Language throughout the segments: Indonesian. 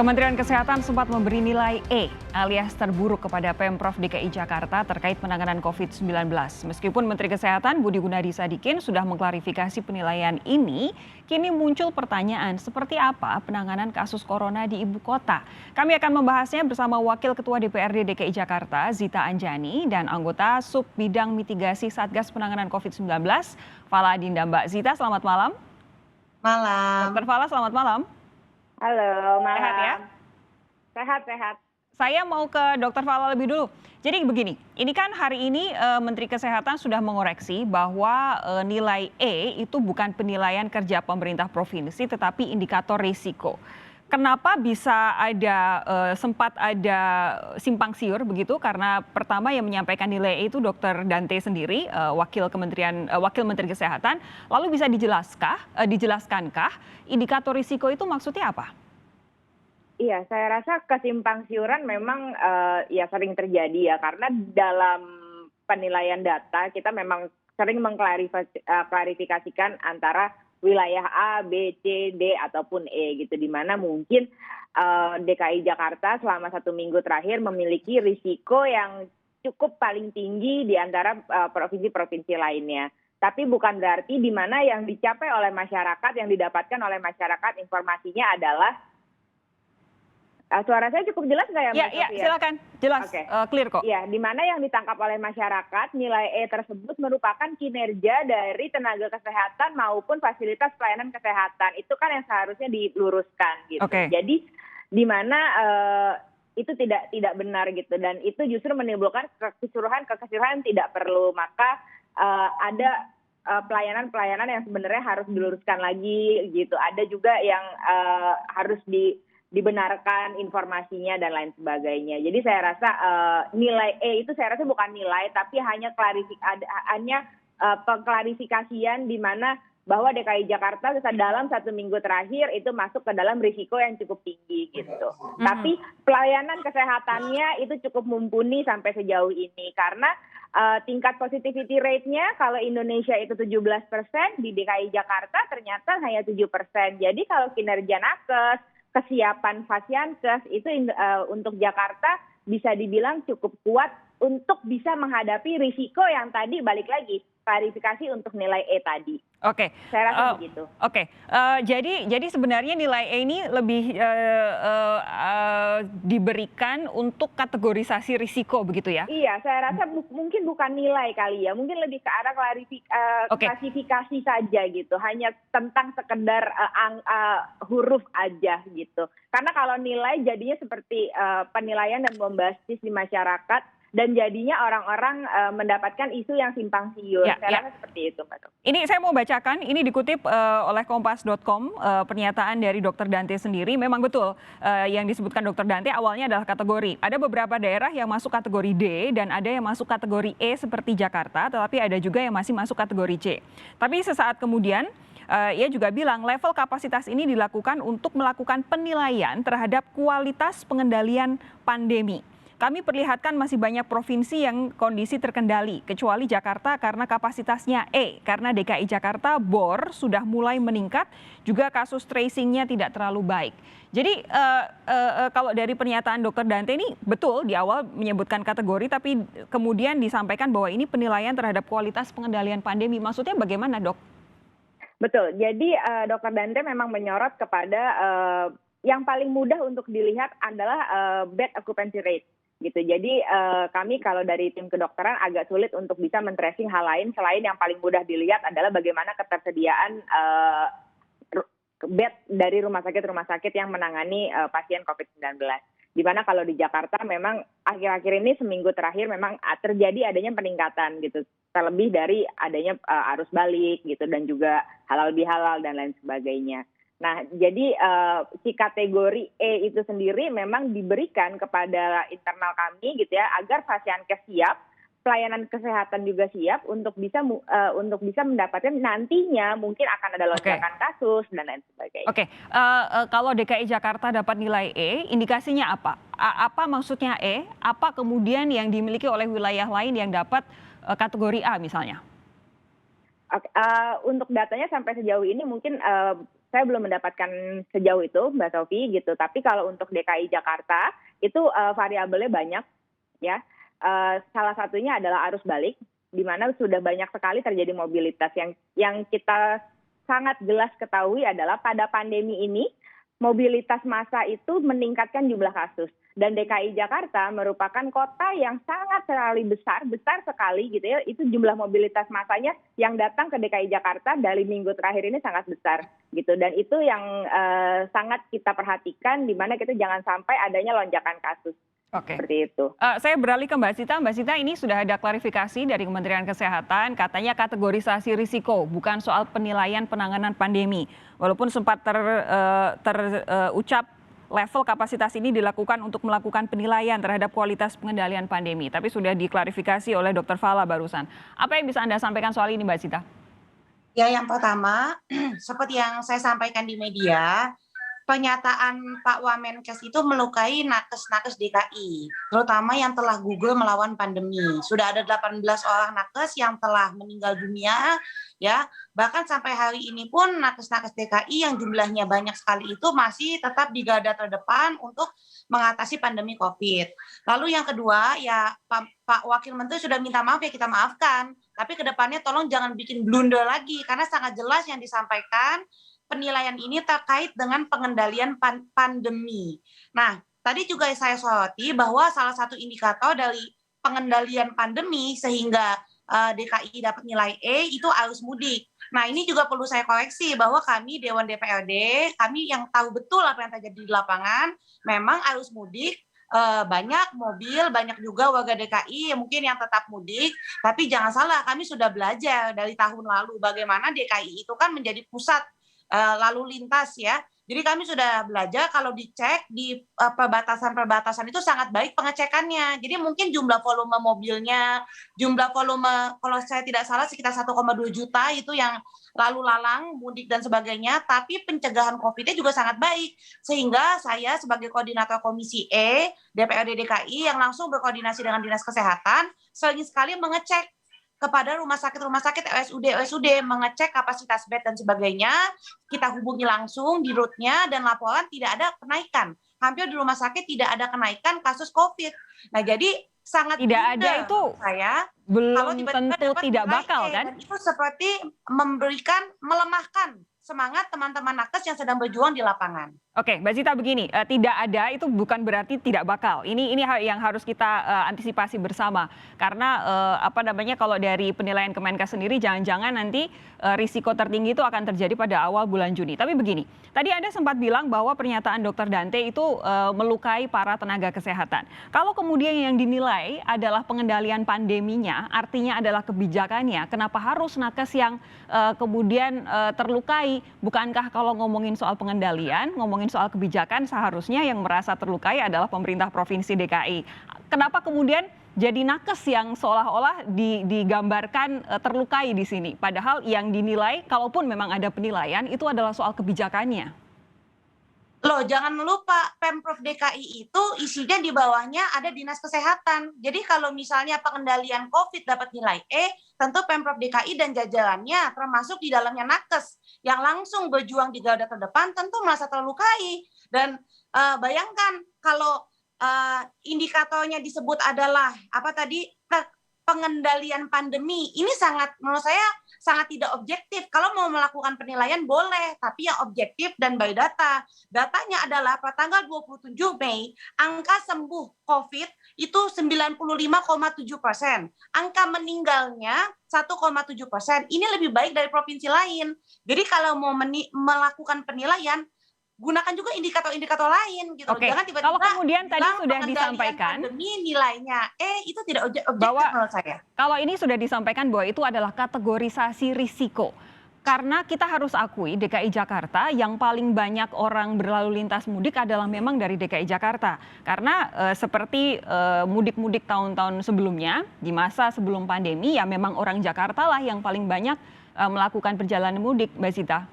Kementerian Kesehatan sempat memberi nilai E alias terburuk kepada Pemprov DKI Jakarta terkait penanganan COVID-19. Meskipun Menteri Kesehatan Budi Gunadi Sadikin sudah mengklarifikasi penilaian ini, kini muncul pertanyaan seperti apa penanganan kasus corona di ibu kota. Kami akan membahasnya bersama Wakil Ketua DPRD DKI Jakarta, Zita Anjani, dan anggota Sub Bidang Mitigasi Satgas Penanganan COVID-19, Fala Adinda. Mbak Zita, selamat malam. Malam. Dr. Fala, selamat malam. Halo, malam. Sehat ya? Sehat. Saya mau ke Dr. Fala lebih dulu. Jadi begini, ini kan hari ini Menteri Kesehatan sudah mengoreksi bahwa nilai E itu bukan penilaian kerja pemerintah provinsi tetapi indikator risiko. Kenapa bisa sempat ada simpang siur begitu? Karena pertama yang menyampaikan nilai E itu Dr. Dante sendiri, Wakil Menteri Kesehatan. Lalu bisa dijelaskankah indikator risiko itu maksudnya apa? Iya, saya rasa kesimpang siuran memang ya sering terjadi ya, karena dalam penilaian data kita memang sering mengklarifikasikan antara wilayah A, B, C, D ataupun E gitu, di mana mungkin DKI Jakarta selama 1 minggu terakhir memiliki risiko yang cukup paling tinggi di antara provinsi-provinsi lainnya. Tapi bukan berarti di mana yang dicapai oleh masyarakat, yang didapatkan oleh masyarakat informasinya adalah suara saya cukup jelas nggak ya, Mbak Sophia? Iya, silakan. Jelas, Oke. Clear kok. Ya, di mana yang ditangkap oleh masyarakat, nilai E tersebut merupakan kinerja dari tenaga kesehatan maupun fasilitas pelayanan kesehatan. Itu kan yang seharusnya diluruskan gitu. Oke. Jadi di mana itu tidak benar gitu, dan itu justru menimbulkan kekisruhan tidak perlu. Maka ada pelayanan yang sebenarnya harus diluruskan lagi gitu. Ada juga yang harus dibenarkan informasinya dan lain sebagainya. Jadi saya rasa nilai E itu saya rasa bukan nilai, tapi hanya pengklarifikasian di mana bahwa DKI Jakarta dalam 1 minggu terakhir itu masuk ke dalam risiko yang cukup tinggi gitu. Tapi pelayanan kesehatannya itu cukup mumpuni sampai sejauh ini, karena tingkat positivity rate-nya kalau Indonesia itu 17%, di DKI Jakarta ternyata hanya 7%. Jadi kalau kinerja nakes, kesiapan Fasiankes itu untuk Jakarta bisa dibilang cukup kuat untuk bisa menghadapi risiko yang tadi balik lagi klarifikasi untuk nilai E tadi. Oke. Saya rasa begitu. Oke. Jadi sebenarnya nilai E ini lebih diberikan untuk kategorisasi risiko begitu ya? Iya, saya rasa mungkin bukan nilai kali ya, mungkin lebih ke arah klasifikasi saja gitu, hanya tentang sekedar huruf aja gitu. Karena kalau nilai jadinya seperti penilaian dan membasis di masyarakat, dan jadinya orang-orang mendapatkan isu yang simpang siur. Saya rasa seperti itu, Mbak Tok. Ini saya mau bacakan, ini dikutip oleh Kompas.com, pernyataan dari Dr. Dante sendiri. Memang betul yang disebutkan Dr. Dante awalnya adalah kategori. Ada beberapa daerah yang masuk kategori D dan ada yang masuk kategori E seperti Jakarta, tetapi ada juga yang masih masuk kategori C. Tapi sesaat kemudian ia juga bilang level kapasitas ini dilakukan untuk melakukan penilaian terhadap kualitas pengendalian pandemi. Kami perlihatkan masih banyak provinsi yang kondisi terkendali, kecuali Jakarta karena kapasitasnya E. Karena DKI Jakarta BOR sudah mulai meningkat, juga kasus tracingnya tidak terlalu baik. Jadi kalau dari pernyataan Dr. Dante ini betul di awal menyebutkan kategori, tapi kemudian disampaikan bahwa ini penilaian terhadap kualitas pengendalian pandemi. Maksudnya bagaimana, Dok? Betul, jadi Dr. Dante memang menyorot kepada yang paling mudah untuk dilihat adalah bed occupancy rate. Gitu. Jadi kami kalau dari tim kedokteran agak sulit untuk bisa men-tracing hal lain selain yang paling mudah dilihat adalah bagaimana ketersediaan bed dari rumah sakit yang menangani pasien COVID-19. Di mana kalau di Jakarta memang akhir-akhir ini seminggu terakhir memang terjadi adanya peningkatan gitu. Terlebih dari adanya arus balik gitu, dan juga halal bihalal dan lain sebagainya. Nah, jadi si kategori E itu sendiri memang diberikan kepada internal kami gitu ya, agar Fasiankes siap, pelayanan kesehatan juga siap untuk bisa mendapatkan nantinya mungkin akan ada lonjakan kasus dan lain sebagainya. Oke, kalau DKI Jakarta dapat nilai E, indikasinya apa? Apa maksudnya E? Apa kemudian yang dimiliki oleh wilayah lain yang dapat kategori A misalnya? Untuk datanya sampai sejauh ini mungkin saya belum mendapatkan sejauh itu, Mbak Sofi gitu. Tapi kalau untuk DKI Jakarta itu variabelnya banyak ya. Salah satunya adalah arus balik, di mana sudah banyak sekali terjadi mobilitas yang kita sangat jelas ketahui adalah pada pandemi ini mobilitas massa itu meningkatkan jumlah kasus. Dan DKI Jakarta merupakan kota yang sangat sekali besar sekali gitu ya. Itu jumlah mobilitas massanya yang datang ke DKI Jakarta dari minggu terakhir ini sangat besar gitu. Dan itu yang sangat kita perhatikan, di mana kita jangan sampai adanya lonjakan kasus. Oke. Seperti itu. Saya beralih ke Mbak Sita. Mbak Sita, ini sudah ada klarifikasi dari Kementerian Kesehatan, katanya kategorisasi risiko, bukan soal penilaian penanganan pandemi. Walaupun sempat terucap level kapasitas ini dilakukan untuk melakukan penilaian terhadap kualitas pengendalian pandemi. Tapi sudah diklarifikasi oleh Dr. Fala barusan. Apa yang bisa Anda sampaikan soal ini, Mbak Sita? Ya, yang pertama, seperti yang saya sampaikan di media, pernyataan Pak Wamenkes itu melukai nakes-nakes DKI, terutama yang telah gugur melawan pandemi. Sudah ada 18 orang nakes yang telah meninggal dunia, ya. Bahkan sampai hari ini pun nakes-nakes DKI yang jumlahnya banyak sekali itu masih tetap di garda terdepan untuk mengatasi pandemi COVID. Lalu yang kedua, ya Pak Wakil Menteri sudah minta maaf, ya kita maafkan. Tapi kedepannya tolong jangan bikin blunder lagi, karena sangat jelas yang disampaikan penilaian ini terkait dengan pengendalian pandemi. Nah, tadi juga saya soroti bahwa salah satu indikator dari pengendalian pandemi sehingga DKI dapat nilai E itu arus mudik. Nah, ini juga perlu saya koreksi bahwa kami Dewan DPRD, kami yang tahu betul apa yang terjadi di lapangan, memang arus mudik banyak mobil, banyak juga warga DKI mungkin yang tetap mudik, tapi jangan salah, kami sudah belajar dari tahun lalu bagaimana DKI itu kan menjadi pusat lalu lintas ya. Jadi kami sudah belajar kalau dicek di perbatasan-perbatasan itu sangat baik pengecekannya. Jadi mungkin jumlah volume mobilnya, jumlah volume kalau saya tidak salah sekitar 1,2 juta itu yang lalu lalang, mudik dan sebagainya, tapi pencegahan COVID-nya juga sangat baik. Sehingga saya sebagai koordinator Komisi E DPRD DKI yang langsung berkoordinasi dengan Dinas Kesehatan sering sekali mengecek kepada rumah sakit OSUD mengecek kapasitas bed dan sebagainya. Kita hubungi langsung di rootnya dan laporan tidak ada kenaikan. Hampir di rumah sakit tidak ada kenaikan kasus COVID. Nah, jadi sangat tidak ada itu saya belum tentu tidak bakal kan? Dan itu seperti melemahkan semangat teman-teman nakes yang sedang berjuang di lapangan. Oke, Mbak Zita begini, tidak ada itu bukan berarti tidak bakal. Ini yang harus kita antisipasi bersama. Karena kalau dari penilaian Kemenkes sendiri jangan-jangan nanti risiko tertinggi itu akan terjadi pada awal bulan Juni. Tapi begini, tadi Anda sempat bilang bahwa pernyataan Dr. Dante itu melukai para tenaga kesehatan. Kalau kemudian yang dinilai adalah pengendalian pandeminya, artinya adalah kebijakannya, kenapa harus nakes yang kemudian terlukai? Bukankah kalau ngomongin soal pengendalian, ngomongin soal kebijakan, seharusnya yang merasa terlukai adalah pemerintah Provinsi DKI. Kenapa kemudian jadi nakes yang seolah-olah digambarkan terlukai di sini? Padahal yang dinilai, kalaupun memang ada penilaian, itu adalah soal kebijakannya. Loh, jangan lupa Pemprov DKI itu isinya di bawahnya ada Dinas Kesehatan. Jadi kalau misalnya pengendalian COVID dapat nilai E, tentu Pemprov DKI dan jajarannya termasuk di dalamnya nakes yang langsung berjuang di garda terdepan tentu merasa terlukai. Dan bayangkan kalau indikatornya disebut adalah pengendalian pandemi, ini menurut saya sangat tidak objektif. Kalau mau melakukan penilaian boleh, tapi yang objektif dan by data. Datanya adalah pada tanggal 27 Mei, angka sembuh COVID itu 95,7%. Angka meninggalnya 1,7%. Ini lebih baik dari provinsi lain. Jadi kalau mau melakukan penilaian, gunakan juga indikator-indikator lain gitu. Oke. Jangan tiba-tiba kalau kemudian tadi sudah disampaikan pandemi nilainya itu tidak objektif menurut saya. Kalau ini sudah disampaikan bahwa itu adalah kategorisasi risiko. Karena kita harus akui DKI Jakarta yang paling banyak orang berlalu lintas mudik adalah memang dari DKI Jakarta. Karena seperti mudik-mudik tahun-tahun sebelumnya, di masa sebelum pandemi ya memang orang Jakarta lah yang paling banyak melakukan perjalanan mudik, Mbak Zita.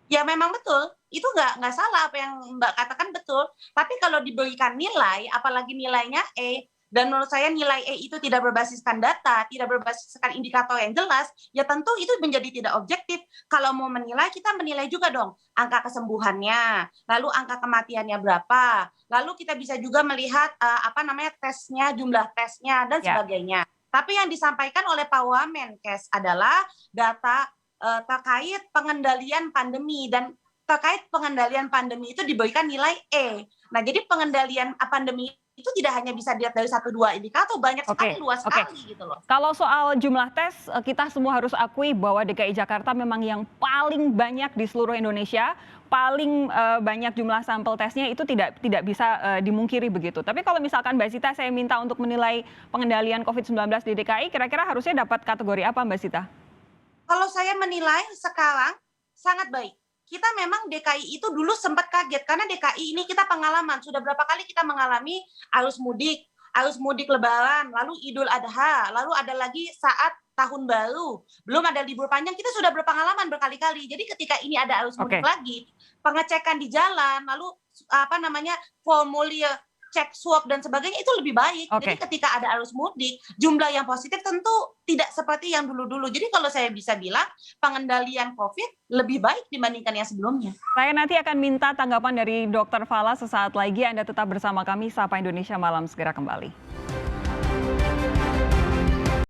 Ya memang betul, itu nggak salah apa yang Mbak katakan betul. Tapi kalau diberikan nilai, apalagi nilainya E, dan menurut saya nilai E itu tidak berbasiskan data, tidak berbasiskan indikator yang jelas, ya tentu itu menjadi tidak objektif. Kalau mau menilai, kita menilai juga dong angka kesembuhannya, lalu angka kematiannya berapa, lalu kita bisa juga melihat tesnya, jumlah tesnya dan sebagainya. Tapi yang disampaikan oleh Pak Wamenkes adalah data terkait pengendalian pandemi, dan terkait pengendalian pandemi itu diberikan nilai E. Nah, jadi pengendalian pandemi itu tidak hanya bisa dilihat dari 1-2 indikator, banyak sekali, luas sekali gitu loh. Kalau soal jumlah tes, kita semua harus akui bahwa DKI Jakarta memang yang paling banyak di seluruh Indonesia, paling banyak jumlah sampel tesnya, itu tidak bisa dimungkiri begitu. Tapi kalau misalkan Mbak Sita saya minta untuk menilai pengendalian COVID-19 di DKI, kira-kira harusnya dapat kategori apa Mbak Sita? Kalau saya menilai sekarang sangat baik. Kita memang DKI itu dulu sempat kaget karena DKI ini kita pengalaman, sudah berapa kali kita mengalami arus mudik Lebaran, lalu Idul Adha, lalu ada lagi saat tahun baru, belum ada libur panjang, kita sudah berpengalaman berkali-kali. Jadi ketika ini ada arus mudik lagi, pengecekan di jalan, lalu formulir cek swab dan sebagainya itu lebih baik. Jadi ketika ada arus mudik, jumlah yang positif tentu tidak seperti yang dulu-dulu. Jadi kalau saya bisa bilang, pengendalian COVID lebih baik dibandingkan yang sebelumnya. Saya nanti akan minta tanggapan dari Dr. Fala sesaat lagi. Anda tetap bersama kami, Sapa Indonesia Malam segera kembali.